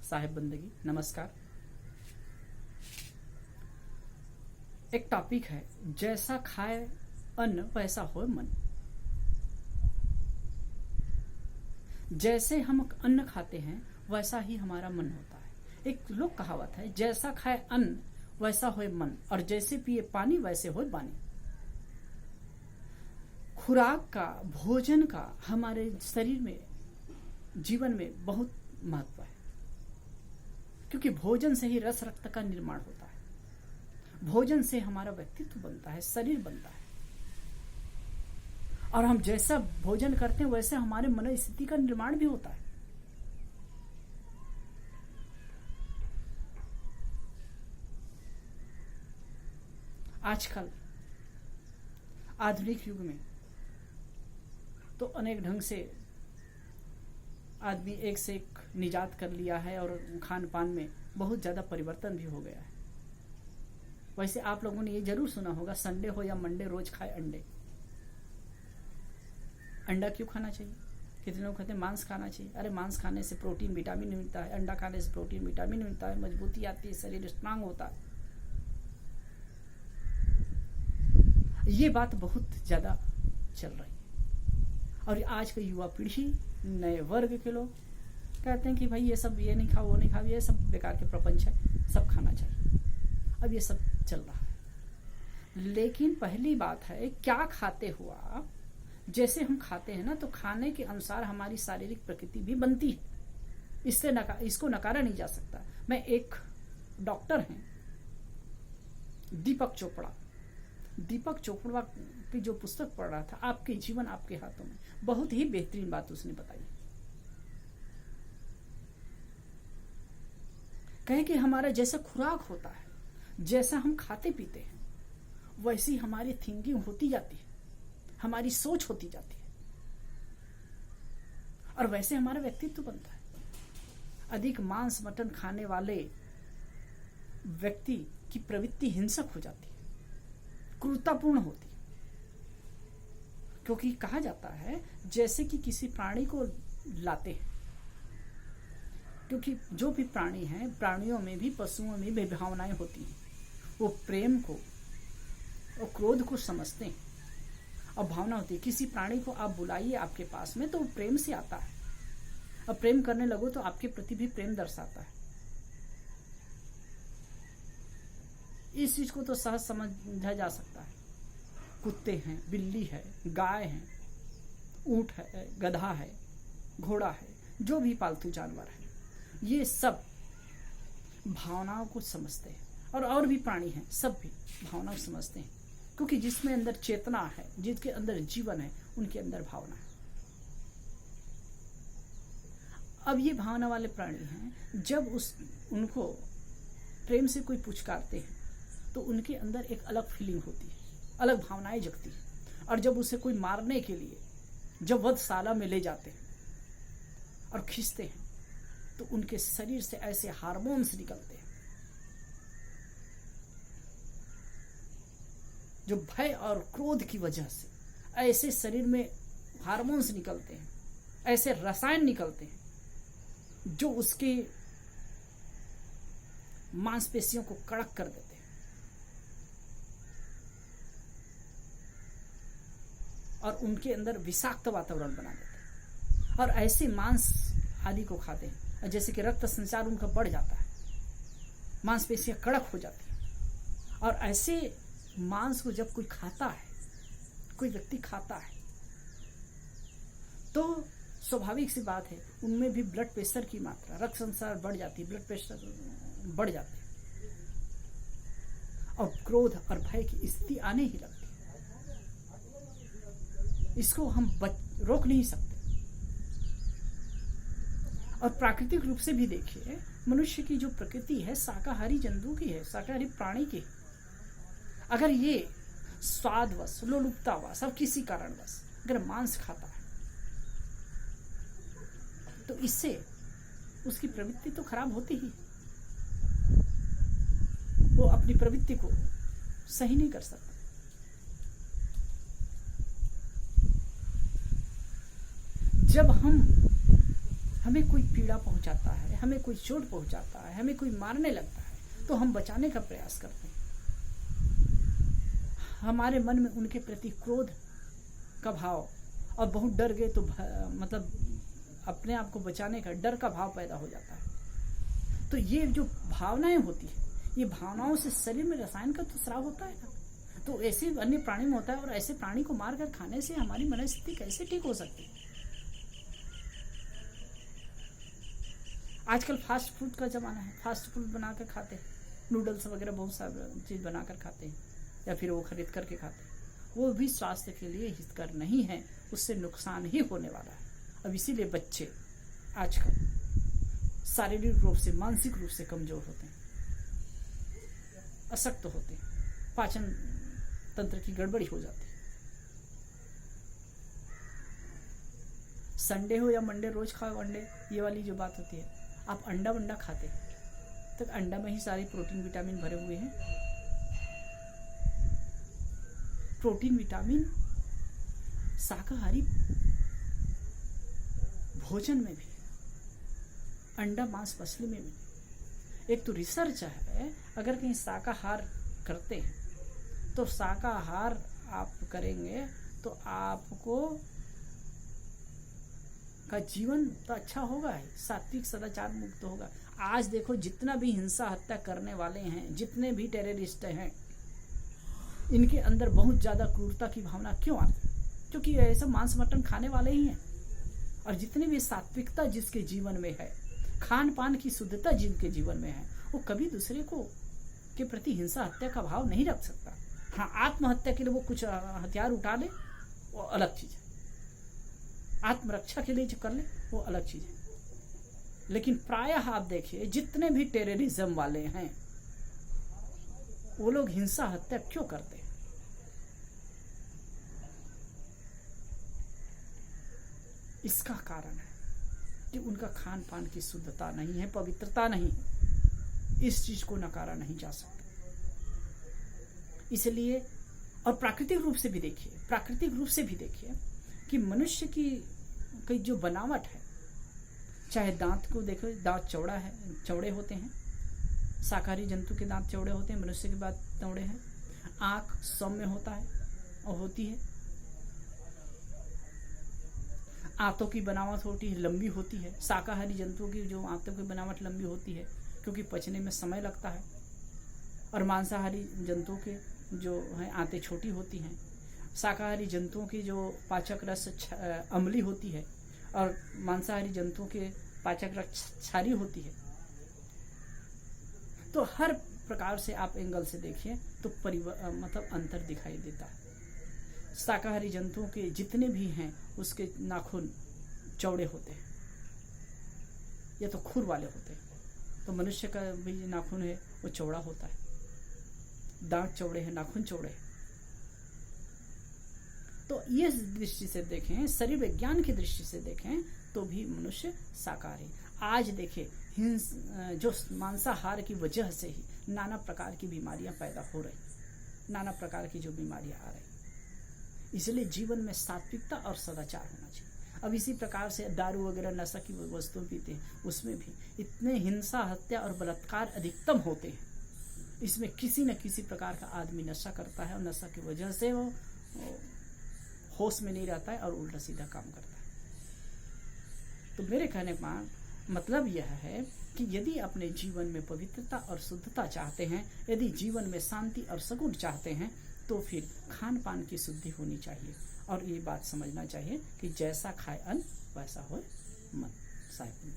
साहेब बंदगी। नमस्कार। एक टॉपिक है, जैसा खाए अन्न वैसा हो मन। जैसे हम अन्न खाते हैं वैसा ही हमारा मन होता है। एक लोक कहावत है, जैसा खाए अन्न वैसा होए मन, और जैसे पिए पानी वैसे होए बानी। खुराक का, भोजन का हमारे शरीर में, जीवन में बहुत महत्व है, क्योंकि भोजन से ही रस रक्त का निर्माण होता है। भोजन से हमारा व्यक्तित्व बनता है, शरीर बनता है, और हम जैसा भोजन करते हैं वैसे हमारे मन स्थिति का निर्माण भी होता है। आजकल आधुनिक युग में तो अनेक ढंग से आदमी एक से एक निजात कर लिया है, और खान पान में बहुत ज़्यादा परिवर्तन भी हो गया है। वैसे आप लोगों ने ये जरूर सुना होगा, संडे हो या मंडे रोज खाए अंडे। अंडा क्यों खाना चाहिए? कितने लोग कहते हैं मांस खाना चाहिए। अरे मांस खाने से प्रोटीन विटामिन मिलता है, अंडा खाने से प्रोटीन विटामिन मिलता है, मजबूती आती है, शरीर स्ट्रांग होता है। ये बात बहुत ज्यादा चल रही है, और आज की युवा पीढ़ी, नए वर्ग के लोग कहते हैं कि भाई ये सब, ये नहीं खाओ, वो नहीं खाओ, ये सब बेकार के प्रपंच है, सब खाना चाहिए। अब ये सब चल रहा है। लेकिन पहली बात है, क्या खाते हो आप? जैसे हम खाते हैं ना, तो खाने के अनुसार हमारी शारीरिक प्रकृति भी बनती है। इसको नकारा नहीं जा सकता। मैं एक डॉक्टर हैं, दीपक चोपड़ा की जो पुस्तक पढ़ रहा था, आपके जीवन आपके हाथों में, बहुत ही बेहतरीन बात उसने बताई। कहे कि हमारा जैसा खुराक होता है, जैसा हम खाते पीते हैं, वैसी हमारी थिंकिंग होती जाती है, हमारी सोच होती जाती है, और वैसे हमारा व्यक्तित्व बनता है। अधिक मांस मटन खाने वाले व्यक्ति की प्रवृत्ति हिंसक हो जाती है, क्रूरतापूर्ण होती है, क्योंकि कहा जाता है जैसे कि किसी प्राणी को लाते हैं, क्योंकि जो भी प्राणी हैं, प्राणियों में भी, पशुओं में भी भावनाएं होती हैं। वो प्रेम को और क्रोध को समझते हैं, और भावना होती है। किसी प्राणी को आप बुलाइए आपके पास में, तो वो प्रेम से आता है, अब प्रेम करने लगो तो आपके प्रति भी प्रेम दर्शाता है। इस चीज को तो सहज समझा जा सकता है। कुत्ते हैं, बिल्ली है, गाय है, ऊंट है, गधा है, घोड़ा है, जो भी पालतू जानवर है, ये सब भावनाओं को समझते हैं, और भी प्राणी हैं, सब भी भावनाओं को समझते हैं, क्योंकि जिसमें अंदर चेतना है, जिसके अंदर जीवन है, उनके अंदर भावना है। अब ये भावना वाले प्राणी हैं, जब उनको प्रेम से कोई पुचकारते हैं तो उनके अंदर एक अलग फीलिंग होती है, अलग भावनाएं जगती है। और जब उसे कोई मारने के लिए जब वधशाला में ले जाते हैं और खींचते हैं, तो उनके शरीर से ऐसे हार्मोन्स निकलते हैं, जो भय और क्रोध की वजह से ऐसे शरीर में हार्मोन्स निकलते हैं, ऐसे रसायन निकलते हैं, जो उसके मांसपेशियों को कड़क कर देते हैं, और उनके अंदर विषाक्त वातावरण बना देते हैं। और ऐसे मांस आदि को खाते हैं, जैसे कि रक्त संचार उनका बढ़ जाता है, मांसपेशियां कड़क हो जाती हैं। और ऐसे मांस को जब कोई खाता है, कोई व्यक्ति खाता है, तो स्वाभाविक सी बात है, उनमें भी ब्लड प्रेशर की मात्रा, रक्त संचार बढ़ जाती है, ब्लड प्रेशर बढ़ जाती है, और क्रोध और भय की स्थिति आने ही लगती है। इसको हम रोक नहीं सकते। और प्राकृतिक रूप से भी देखिए, मनुष्य की जो प्रकृति है शाकाहारी जंतु की है, शाकाहारी प्राणी की है। अगर ये स्वादवश, लोलुपतावश और किसी कारणवश अगर मांस खाता है, तो इससे उसकी प्रवृत्ति तो खराब होती ही, वो अपनी प्रवृत्ति को सही नहीं कर सकता। जब हम हमें कोई पीड़ा पहुंचाता है, हमें कोई चोट पहुंचाता है, हमें कोई मारने लगता है, तो हम बचाने का प्रयास करते हैं। हमारे मन में उनके प्रति क्रोध का भाव और बहुत डर गए तो मतलब अपने आप को बचाने का डर का भाव पैदा हो जाता है। तो ये जो भावनाएं होती है, ये भावनाओं से शरीर में रसायन का तो स्राव होता है ना, तो ऐसे अन्य प्राणी में होता है। और ऐसे प्राणी को मार कर खाने से हमारी मनस्थिति कैसे ठीक हो सकती है? आजकल फास्ट फूड का जमाना है, फास्ट फूड बनाकर खाते हैं, नूडल्स वगैरह बहुत सारा चीज बनाकर खाते हैं, या फिर वो खरीद करके खाते हैं। वो भी स्वास्थ्य के लिए हितकर नहीं है, उससे नुकसान ही होने वाला है। अब इसीलिए बच्चे आजकल शारीरिक रूप से, मानसिक रूप से कमजोर होते हैं, अशक्त होते हैं, पाचन तंत्र की गड़बड़ी हो जाती है। संडे हो या मंडे, रोज खाओ अंडे, ये वाली जो बात होती है। आप अंडा वंडा खाते हैं तो अंडा में ही सारी प्रोटीन विटामिन भरे हुए हैं। प्रोटीन विटामिन शाकाहारी भोजन में भी, अंडा मांस मछली में भी। एक तो रिसर्च है, अगर कहीं शाकाहार करते हैं तो शाकाहार आप करेंगे तो आपको का जीवन तो अच्छा होगा ही, सात्विक सदाचार मुक्त होगा। आज देखो जितना भी हिंसा हत्या करने वाले हैं, जितने भी टेररिस्ट हैं, इनके अंदर बहुत ज्यादा क्रूरता की भावना क्यों आती? क्योंकि ये सब मांस मटन खाने वाले ही हैं। और जितनी भी सात्विकता जिसके जीवन में है, खान पान की शुद्धता जिनके जीवन में है, वो कभी दूसरे को के प्रति हिंसा हत्या का भाव नहीं रख सकता। हाँ, आत्महत्या के लिए वो कुछ हथियार उठा ले, वो अलग चीज है। आत्मरक्षा के लिए जो कर ले, वो अलग चीज है। लेकिन प्रायः आप देखिए जितने भी टेररिज्म वाले हैं, वो लोग हिंसा हत्या क्यों करते हैं? इसका कारण है कि उनका खान पान की शुद्धता नहीं है, पवित्रता नहीं है। इस चीज को नकारा नहीं जा सकता। इसलिए, और प्राकृतिक रूप से भी देखिए कि मनुष्य की जो बनावट है, चाहे दांत को देखो, दांत चौड़े होते हैं। शाकाहारी जंतु के दांत चौड़े होते हैं, मनुष्य के दांत चौड़े हैं। आंख सौम्य होता है और होती है। आंतों की बनावट होती है, लंबी होती है। शाकाहारी जंतुओं की जो आंतों की बनावट लंबी होती है, क्योंकि पचने में समय लगता है। और मांसाहारी जंतुओं के जो है आंतें छोटी होती हैं। शाकाहारी जंतुओं की जो पाचक रस अम्लीय होती है, और मांसाहारी जंतुओं के पाचक रस क्षारीय होती है। तो हर प्रकार से आप एंगल से देखिए तो मतलब अंतर दिखाई देता है। शाकाहारी जंतुओं के जितने भी हैं, उसके नाखून चौड़े होते हैं, या तो खुर वाले होते हैं। तो मनुष्य का भी नाखून है वो चौड़ा होता है, दांत चौड़े हैं, नाखून चौड़े हैं। तो ये दृष्टि से देखें, शरीर विज्ञान की दृष्टि से देखें तो भी मनुष्य शाकाहारी। आज देखें जो मांसाहार की वजह से ही नाना प्रकार की बीमारियां पैदा हो रही, नाना प्रकार की जो बीमारियां आ रही। इसलिए जीवन में सात्विकता और सदाचार होना चाहिए। अब इसी प्रकार से दारू वगैरह नशा की वस्तुएं पीते हैं, उसमें भी इतने हिंसा, हत्या और बलात्कार अधिकतम होते हैं। इसमें किसी न किसी प्रकार का आदमी नशा करता है, और नशा की वजह से वो होश में नहीं रहता है और उल्टा सीधा काम करता है। तो मेरे कहने का मतलब यह है कि यदि अपने जीवन में पवित्रता और शुद्धता चाहते हैं, यदि जीवन में शांति और सगुण चाहते हैं, तो फिर खान पान की शुद्धि होनी चाहिए। और ये बात समझना चाहिए कि जैसा खाए अन्न वैसा होए मन। साहिब।